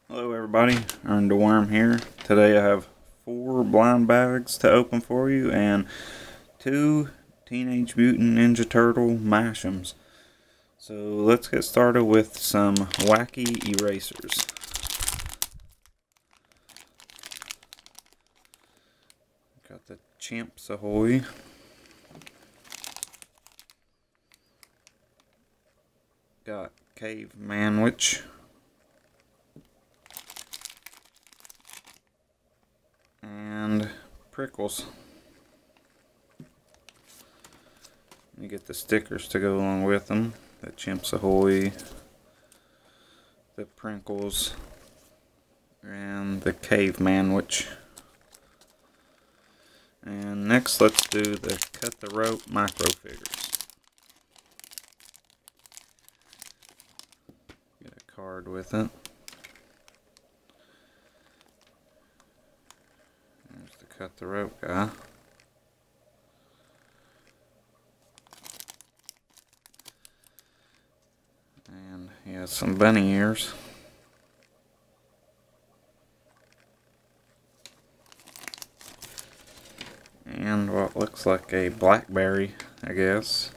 Hello everybody, Earn the Worm here. Today I have 4 blind bags to open for you and 2 Teenage Mutant Ninja Turtle Mashems. So let's get started with some wacky erasers. Got the Champs Ahoy. Got Cave Manwich. And Prickles. You get the stickers to go along with them. The Chimps Ahoy, the Prinkles, and the Cave Manwich. And next let's do the Cut the Rope micro figures. Get a card with it. There's the Cut the Rope guy. And he has some bunny ears. And what looks like a blackberry, I guess.